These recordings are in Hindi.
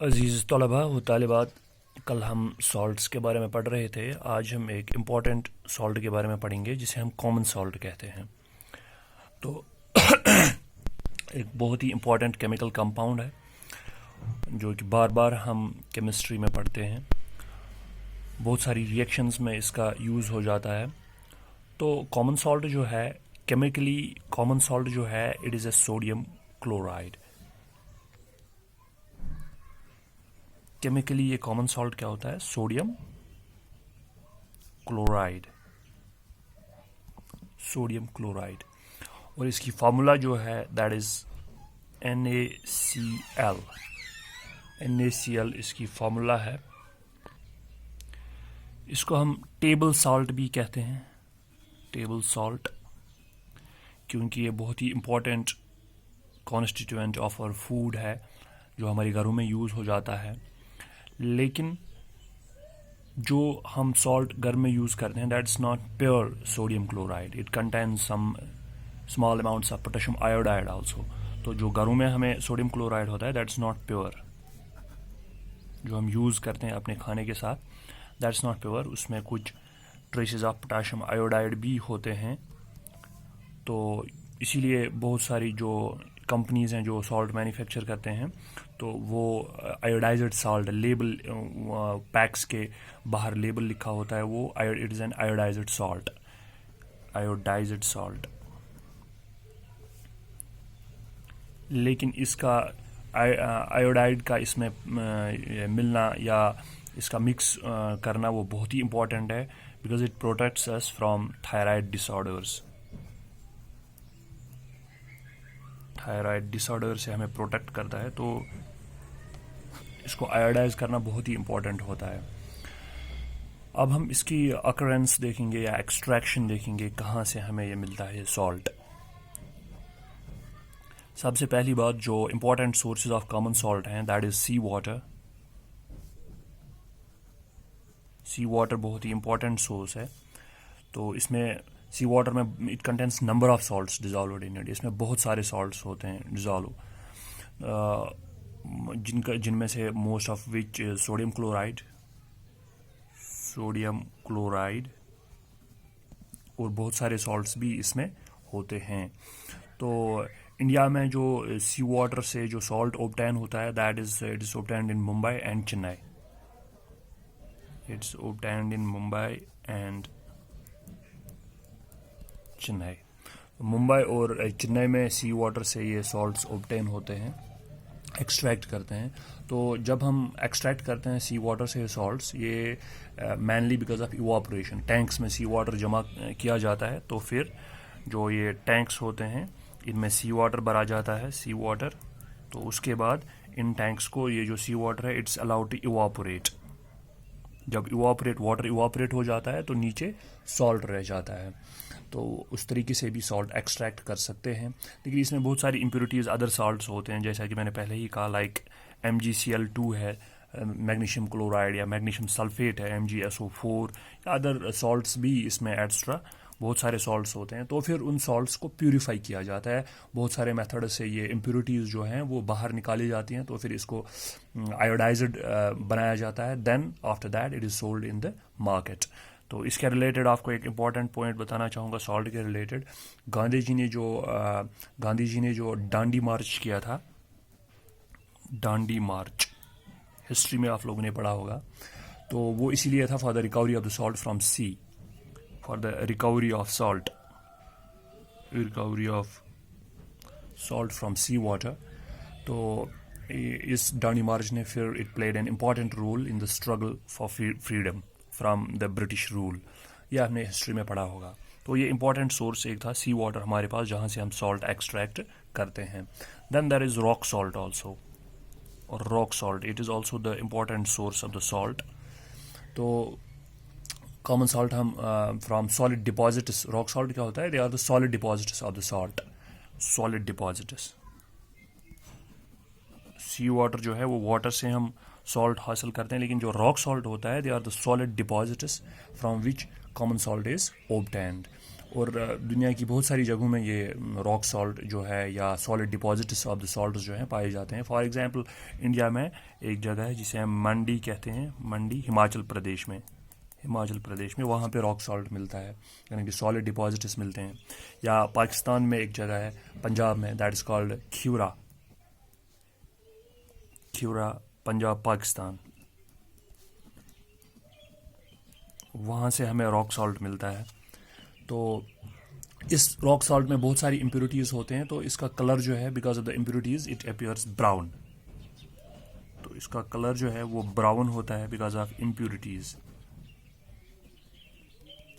अज़ीज़ तलबा व तालिबात, कल हम सॉल्ट्स के बारे में पढ़ रहे थे। आज हम एक इम्पॉर्टेंट सॉल्ट के बारे में पढ़ेंगे जिसे हम कॉमन सॉल्ट कहते हैं। तो एक बहुत ही इम्पॉर्टेंट केमिकल कंपाउंड है जो कि बार बार हम केमिस्ट्री में पढ़ते हैं। बहुत सारी रिएक्शंस में इसका यूज़ हो जाता है। तो कॉमन सॉल्ट जो है, केमिकली कॉमन सॉल्ट जो है, it is a sodium chloride. Chemically ये कॉमन सॉल्ट क्या होता है? Sodium chloride. Sodium chloride. और इसकी फार्मूला जो है दैट इज NaCl। NaCl इसकी फार्मूला है। इसको हम टेबल सॉल्ट भी कहते हैं, टेबल सॉल्ट, क्योंकि ये बहुत ही important constituent of our food है जो हमारे घरों में यूज़ हो जाता है। लेकिन जो हम सॉल्ट घर में यूज़ करते हैं that's not pure sodium chloride, it contains some small amounts of potassium iodide also. तो जो घरों में हमें सोडियम क्लोराइड होता है दैट्स नॉट प्योर। जो हम यूज़ करते हैं अपने खाने के साथ दैट्स नॉट प्योर, उसमें कुछ ट्रेसेस ऑफ पोटेशियम आयोडाइड भी होते हैं। तो इसीलिए बहुत सारी जो कंपनीज़ हैं जो सॉल्ट मैन्युफैक्चर करते हैं तो वो आयोडाइज्ड सॉल्ट, लेबल पैक्स के बाहर लेबल लिखा होता है वो it is an iodised salt, iodised salt. लेकिन इसका आयोडाइड का इसमें मिलना या इसका मिक्स करना वो बहुत ही इम्पोर्टेंट है, because it protects us from thyroid disorders. Thyroid disorder से हमें प्रोटेक्ट करता है, तो इसको आयोडाइज करना बहुत ही इम्पोर्टेंट होता है। अब हम इसकी अकरेंस देखेंगे या एक्सट्रैक्शन देखेंगे, कहाँ से हमें ये मिलता है सॉल्ट। सबसे पहली बात, जो important sources of common salt हैं that is sea water. Sea water बहुत ही इम्पोर्टेंट सोर्स है। तो इसमें सी वाटर में it contains number of salts dissolved in it. इसमें बहुत सारे सॉल्ट्स होते हैं डिजॉल्व, जिनमें से most of which sodium chloride, sodium chloride, और बहुत सारे सॉल्ट्स भी इसमें होते हैं। तो इंडिया में जो सी वाटर से जो सॉल्ट ऑब्टेन होता है that is it is obtained in Mumbai and Chennai. It's obtained in Mumbai and Chennai. Mumbai और चेन्नई में सी वाटर से ये सॉल्ट्स ऑब्टेन होते हैं, एक्सट्रैक्ट करते हैं। तो जब हम एक्सट्रैक्ट करते हैं सी वाटर से सॉल्ट्स, ये mainly because of evaporation, tanks में सी वाटर जमा किया जाता है। तो फिर जो ये टैंक्स होते हैं इनमें सी वाटर भरा जाता है, सी वाटर। तो उसके बाद इन टैंक्स को ये जो सी वाटर है इट्स अलाउड टू इवापोरेट। जब वाटर इवापोरेट हो जाता है तो नीचे सॉल्ट रह जाता है। तो उस तरीके से भी सॉल्ट एक्सट्रैक्ट कर सकते हैं। लेकिन इसमें बहुत सारी इम्प्योरिटीज़ अदर सॉल्ट्स होते हैं, जैसा कि मैंने पहले ही कहा, लाइक MgCl2 है, मैग्नीशियम क्लोराइड या मैग्नीशियम सल्फेट है, MgSO4, या अदर सॉल्ट्स भी इसमें एक्स्ट्रा बहुत सारे सॉल्ट्स होते हैं। तो फिर उन सॉल्ट्स को प्यूरिफाई किया जाता है। बहुत सारे मेथड से ये इम्प्योरिटीज़ जो हैं वो बाहर निकाली जाती हैं। तो फिर इसको आयोडाइज्ड बनाया जाता है। Then after that it is sold in the market. तो इसके रिलेटेड आपको एक इम्पॉर्टेंट पॉइंट बताना चाहूँगा सॉल्ट के रिलेटेड। गांधी जी ने जो डांडी मार्च किया था, डांडी मार्च हिस्ट्री में आप लोगों ने पढ़ा होगा, तो वो इसीलिए था for the recovery of the salt from sea, for the recovery of salt, recovery of salt from sea water. तो इस डांडी मार्च ने फिर it played an important role in the struggle for freedom from the British rule. यह आपने हिस्ट्री में पढ़ा होगा। तो ये इंपॉर्टेंट सोर्स एक था सी वाटर हमारे पास, जहाँ से हम सॉल्ट एक्सट्रैक्ट करते हैं। Then there is rock salt also, और rock salt it is also the important source of the salt. तो कॉमन सॉल्ट हम from solid deposits, rock salt क्या होता है? They are the solid deposits of the salt, solid deposits. Sea water जो है वो वाटर से हम सॉल्ट हासिल करते हैं, लेकिन जो रॉक सॉल्ट होता है they are the solid deposits from which common salt is obtained. और दुनिया की बहुत सारी जगहों में ये रॉक सॉल्ट जो है या solid deposits of the salt जो हैं पाए जाते हैं। फॉर एग्जांपल इंडिया में एक जगह है जिसे हम मंडी कहते हैं, मंडी हिमाचल प्रदेश में, वहाँ पे रॉक सॉल्ट मिलता है, यानी कि सॉलिड डिपॉजिट्स मिलते हैं। या पाकिस्तान में एक जगह है पंजाब में, that is called Khewra, Punjab Pakistan, वहाँ से हमें रॉक सॉल्ट मिलता है। तो इस रॉक सॉल्ट में बहुत सारी इम्प्योरिटीज़ होते हैं, तो इसका कलर जो है because of the impurities it appears brown. तो इसका कलर जो है वो ब्राउन होता है बिकॉज ऑफ इम्प्योरिटीज़।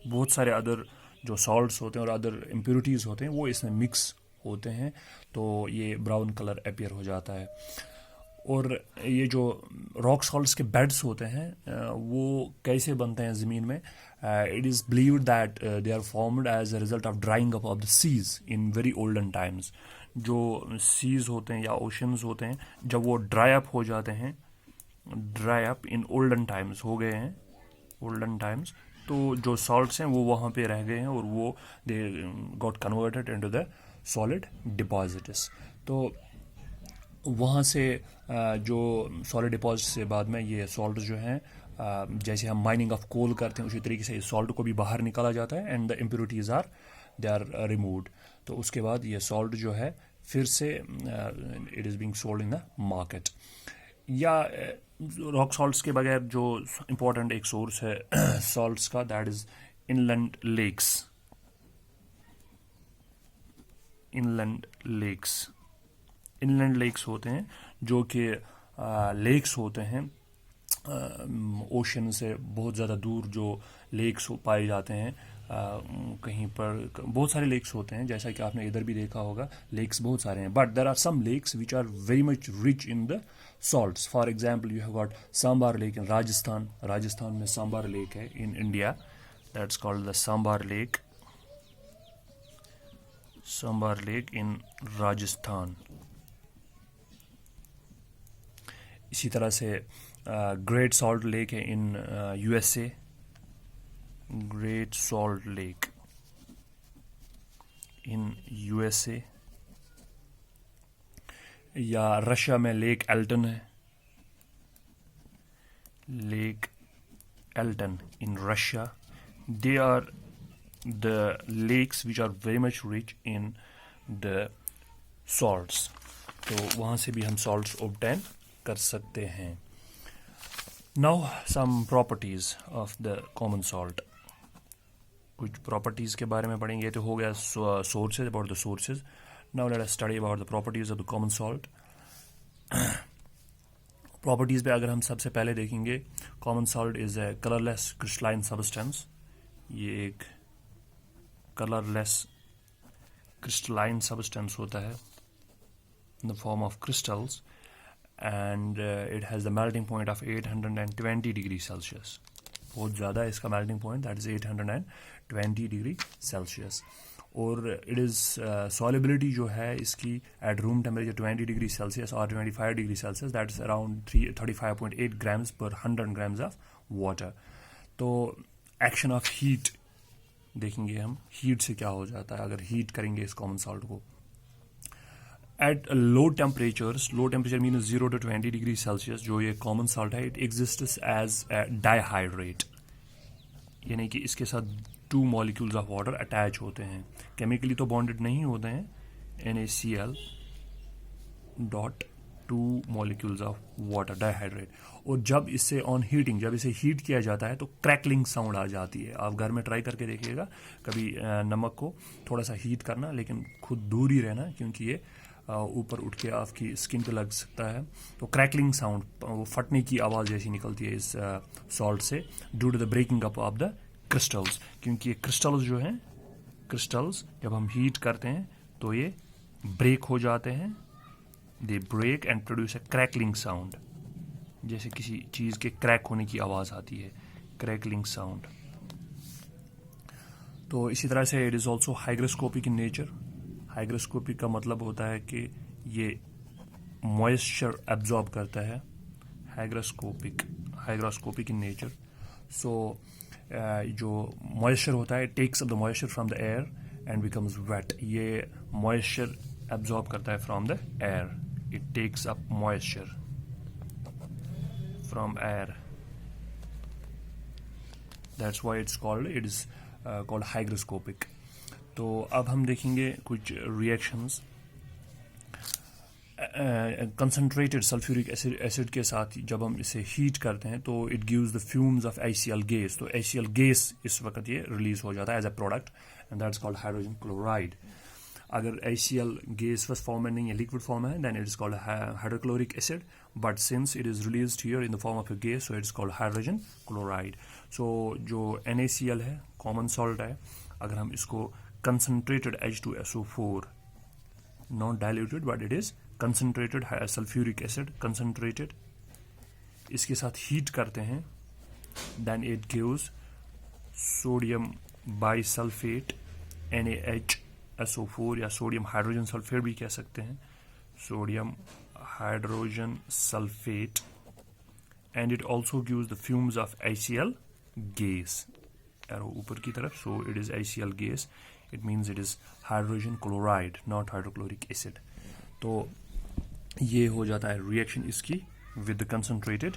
बहुत सारे अदर जो सॉल्ट्स होते हैं और अदर इम्प्योरिटीज़ होते हैं वो इसमें मिक्स होते हैं, तो ये ब्राउन कलर अपीयर हो जाता है। और ये जो रॉक सॉल्ट्स के बेड्स होते हैं वो कैसे बनते हैं ज़मीन में? It is believed that they are formed as a result of drying up of the seas in very olden times. जो सीज होते हैं या ओशंस होते हैं, जब वो ड्राई अप हो जाते हैं, dry up in olden times हो गए हैं, ओल्डन टाइम्स, तो जो सॉल्ट्स हैं वो वहाँ पे रह गए हैं और वो they got converted into the solid deposits. तो वहाँ से जो सॉलिड डिपॉजिट से बाद में ये सॉल्ट जो हैं, जैसे हम माइनिंग ऑफ कोल करते हैं उसी तरीके से इस सॉल्ट को भी बाहर निकाला जाता है and the impurities they are removed. तो उसके बाद ये सॉल्ट जो है फिर से it is being sold in the market. या रॉक सॉल्ट्स के बगैर जो इम्पोर्टेंट एक सोर्स है सॉल्ट्स का, that is inland lakes. Inland lakes होते हैं जो कि लेक्स होते हैं ओशन से बहुत ज़्यादा दूर, जो लेक्स पाए जाते हैं कहीं पर बहुत सारे लेक्स होते हैं, जैसा कि आपने इधर भी देखा होगा, लेक्स बहुत सारे हैं, but there are some lakes which are very much rich in the salts. For example you have got Sambhar lake in Rajasthan में सांबार लेक है in India, that's called the Sambhar lake in Rajasthan. इसी तरह से ग्रेट सॉल्ट लेक है in USA, great salt lake in USA. या रशिया में लेक एल्टन है, lake Elton in Russia. They are the lakes which are very much rich in the salts. तो वहाँ से भी हम सॉल्ट्स ऑब्टेन कर सकते हैं। Now some properties of the common salt, कुछ प्रॉपर्टीज के बारे में पढ़ेंगे। तो हो गया sources, about the sources. Now let us study about the properties of the common salt. Properties पे अगर हम सबसे पहले देखेंगे, common salt is a colourless crystalline substance. ये एक कलरलेस क्रिस्टलाइन सब्सटेंस होता है in the form of crystals, and it has the melting point of 820 degree Celsius. बहुत ज़्यादा है इसका melting point, that is 820 degree Celsius. और it is solubility जो है इसकी at room temperature 20 degree Celsius or 25 degree Celsius, that is around 35.8 grams per 100 grams of water. तो action of heat देखेंगे हम, heat से क्या हो जाता है अगर heat करेंगे इस common salt को। At low temperature means 0 to 20 degree Celsius, जो ये common salt है, it exists as a dihydrate, यानी कि इसके साथ 2 molecules of water attach होते हैं। केमिकली तो बॉन्डेड नहीं होते हैं, NaCl dot 2 molecules of water dihydrate। और जब इससे ऑन हीटिंग, जब इसे हीट किया जाता है तो क्रैकलिंग साउंड आ जाती है। आप घर में ट्राई करके देखिएगा कभी नमक को थोड़ा सा हीट करना, लेकिन खुद दूर ही रहना क्योंकि ये ऊपर उठ के आपकी स्किन पे लग सकता है। तो क्रैकलिंग साउंड, वो फटने की आवाज़ जैसी निकलती है इस सॉल्ट से, due to the breaking up of the crystals. क्योंकि ये क्रिस्टल्स जो हैं, क्रिस्टल्स जब हम हीट करते हैं तो ये ब्रेक हो जाते हैं, they break and produce a crackling sound, जैसे किसी चीज़ के क्रैक होने की आवाज़ आती है, क्रैकलिंग साउंड। तो इसी तरह से it is also hygroscopic in nature. Hygroscopic का मतलब होता है कि ये मॉइस्चर एब्जॉर्ब करता है, हाइग्रोस्कोपिक इन नेचर। सो जो मॉइस्चर होता है, takes up the moisture from the air and becomes wet. ये मॉइस्चर एब्जॉर्ब करता है from the air. It takes up moisture from air. That's why it is called hygroscopic. तो अब हम देखेंगे कुछ रिएक्शंस कंसनट्रेटेड सल्फ्यूरिक एसिड के साथ. जब हम इसे हीट करते हैं तो it gives the fumes of HCl gas. तो HCl गैस इस वक्त ये रिलीज हो जाता है as a product, and that's called hydrogen chloride. अगर HCl गैस फॉर्म में नहीं है, लिक्विड फॉर्म है, then it is called hydrochloric acid. But since it is released here in the form of a gas, so it is called hydrogen chloride. So जो NaCl है, कॉमन सॉल्ट है, अगर हम इसको concentrated H2SO4, not diluted but it is concentrated sulfuric acid, concentrated, इसके साथ हीट करते हैं, then it gives sodium bisulfate NaHSO4 या सोडियम हाइड्रोजन सल्फेट भी कह सकते हैं, sodium hydrogen sulphate, and it also gives the fumes of HCl gas. Arrow ऊपर की तरफ, so it is HCl gas. It means it is hydrogen chloride, not hydrochloric acid. तो ये हो जाता है रिएक्शन इसकी with the concentrated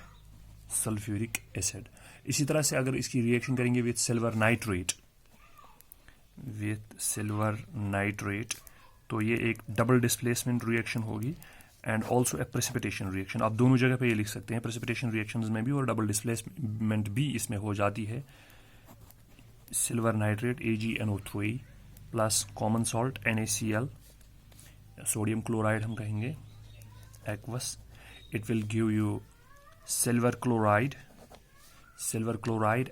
sulfuric acid. इसी तरह से अगर इसकी रिएक्शन करेंगे with silver nitrate, तो ये एक डबल डिस्प्लेसमेंट रिएक्शन होगी and also a precipitation reaction. आप दोनों जगह पे ये लिख सकते हैं, प्रेसिपिटेशन रिएक्शंस में भी और डबल डिस्प्लेसमेंट भी इसमें हो जाती है. Silver nitrate AgNO3 plus common salt NaCl, sodium chloride हम कहेंगे, aqueous. It will give you silver chloride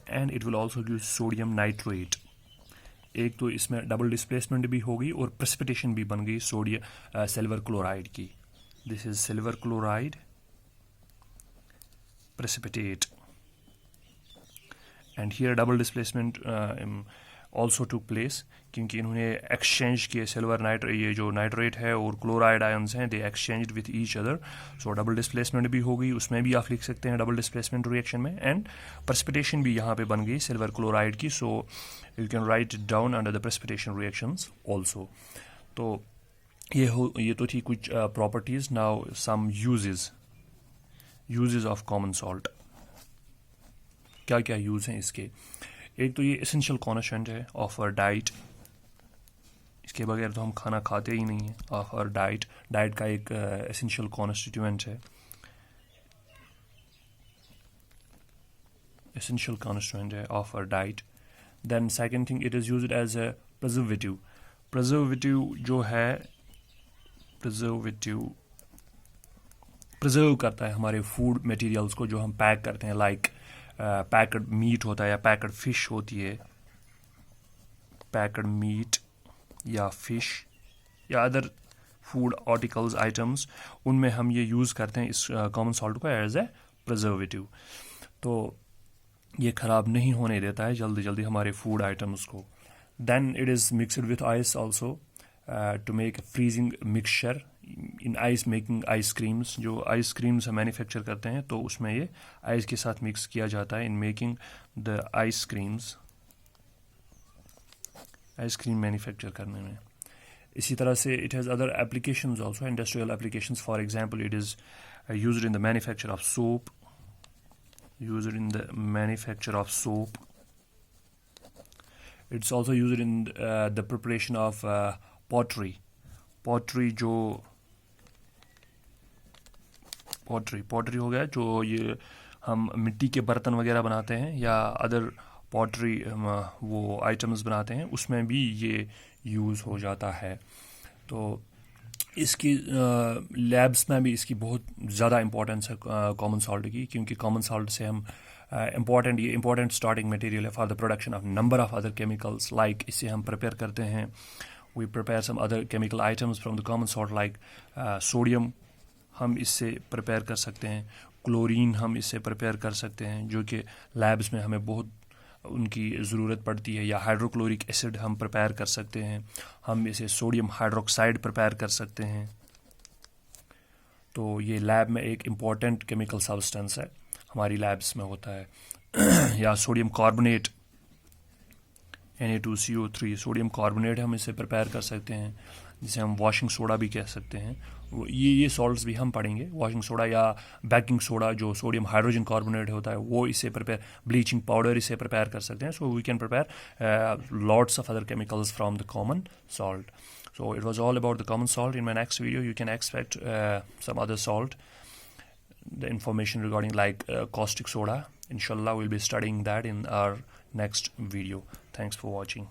and it will also give sodium nitrate. एक तो इसमें डबल डिस्प्लेसमेंट भी होगी और प्रेसिपिटेशन भी बन गई सोडियम सिल्वर क्लोराइड की. This is silver chloride precipitate, and here double displacement also took place क्योंकि इन्होंने एक्सचेंज किए सिल्वर ये जो नाइट्रेट है और क्लोराइड आयंस हैं, they exchanged with each other. So double displacement भी हो गई, उसमें भी आप लिख सकते हैं डबल डिस्प्लेसमेंट रिएक्शन में, एंड प्रेसिपिटेशन भी यहाँ पे बन गई सिल्वर क्लोराइड की. So you can write it down under the precipitation reactions also. तो ये तो थी कुछ properties. Now some uses of common salt. क्या क्या यूज हैं इसके? एक तो ये एसेंशियल कॉन्स्टिट्यूएंट है ऑफ आवर डाइट. इसके बगैर तो हम खाना खाते ही नहीं है. ऑफ आवर डाइट का एक एसेंशियल कॉन्स्टिट्यूएंट है, एसेंशियल कॉन्स्टिट्यूएंट है of our diet. Then second thing, it is used as a preservative. Preservative जो है, प्रिजर्व करता है हमारे फूड मटेरियल्स को जो हम पैक करते हैं, लाइक पैक्ड मीट होता है या पैक्ड फिश होती है, पैक्ड मीट या फिश या अदर फूड आर्टिकल्स आइटम्स, उनमें हम ये यूज़ करते हैं इस कॉमन सॉल्ट को एज ए प्रिजर्वेटिव. तो ये ख़राब नहीं होने देता है जल्दी जल्दी हमारे फूड आइटम्स को. Then it is mixed with ice also to make freezing mixture in ice making ice creams. जो आइसक्रीम्स हम मैन्युफैक्चर करते हैं तो उसमें ये आइस के साथ मिक्स किया जाता है in making the ice cream manufacture करने में. इसी तरह से it has other applications also, industrial applications. For example, it is used in the manufacture of soap. It's also used in the preparation of pottery. Pottery हो गया जो ये हम मिट्टी के बर्तन वगैरह बनाते हैं या अदर पॉटरी वो आइटम्स बनाते हैं, उसमें भी ये यूज़ हो जाता है. तो इसकी लैब्स में भी इसकी बहुत ज़्यादा इम्पोर्टेंस है कॉमन सॉल्ट की, क्योंकि कॉमन सॉल्ट से हम इम्पॉर्टेंट स्टार्टिंग मटेरियल है for the production of number of other chemicals. Like इससे हम प्रिपेयर करते हैं, we prepare some other chemical items from the common salt, like sodium हम इससे प्रिपेयर कर सकते हैं, क्लोरीन हम इससे प्रिपेयर कर सकते हैं जो कि लैब्स में हमें बहुत उनकी ज़रूरत पड़ती है, या हाइड्रोक्लोरिक एसिड हम प्रिपेयर कर सकते हैं, हम इसे सोडियम हाइड्रोक्साइड प्रिपेयर कर सकते हैं. तो ये लैब में एक इम्पॉर्टेंट केमिकल सब्सटेंस है, हमारी लैब्स में होता है. या sodium carbonate Na2CO3 sodium carbonate हम इसे प्रिपेयर कर सकते हैं, जिसे हम वॉशिंग सोडा भी कह सकते हैं। ये सॉल्ट्स भी हम पढ़ेंगे। वॉशिंग सोडा या बेकिंग सोडा जो सोडियम हाइड्रोजन कार्बोनेट होता है, वो इसे प्रिपेयर, ब्लीचिंग पाउडर इसे प्रिपेयर कर सकते हैं। So we can prepare lots of other chemicals from the common salt. So it was all about the common salt. In my next video you can expect some other salt, the information regarding like caustic soda. Inshallah we'll be studying that in our next video. Thanks for watching.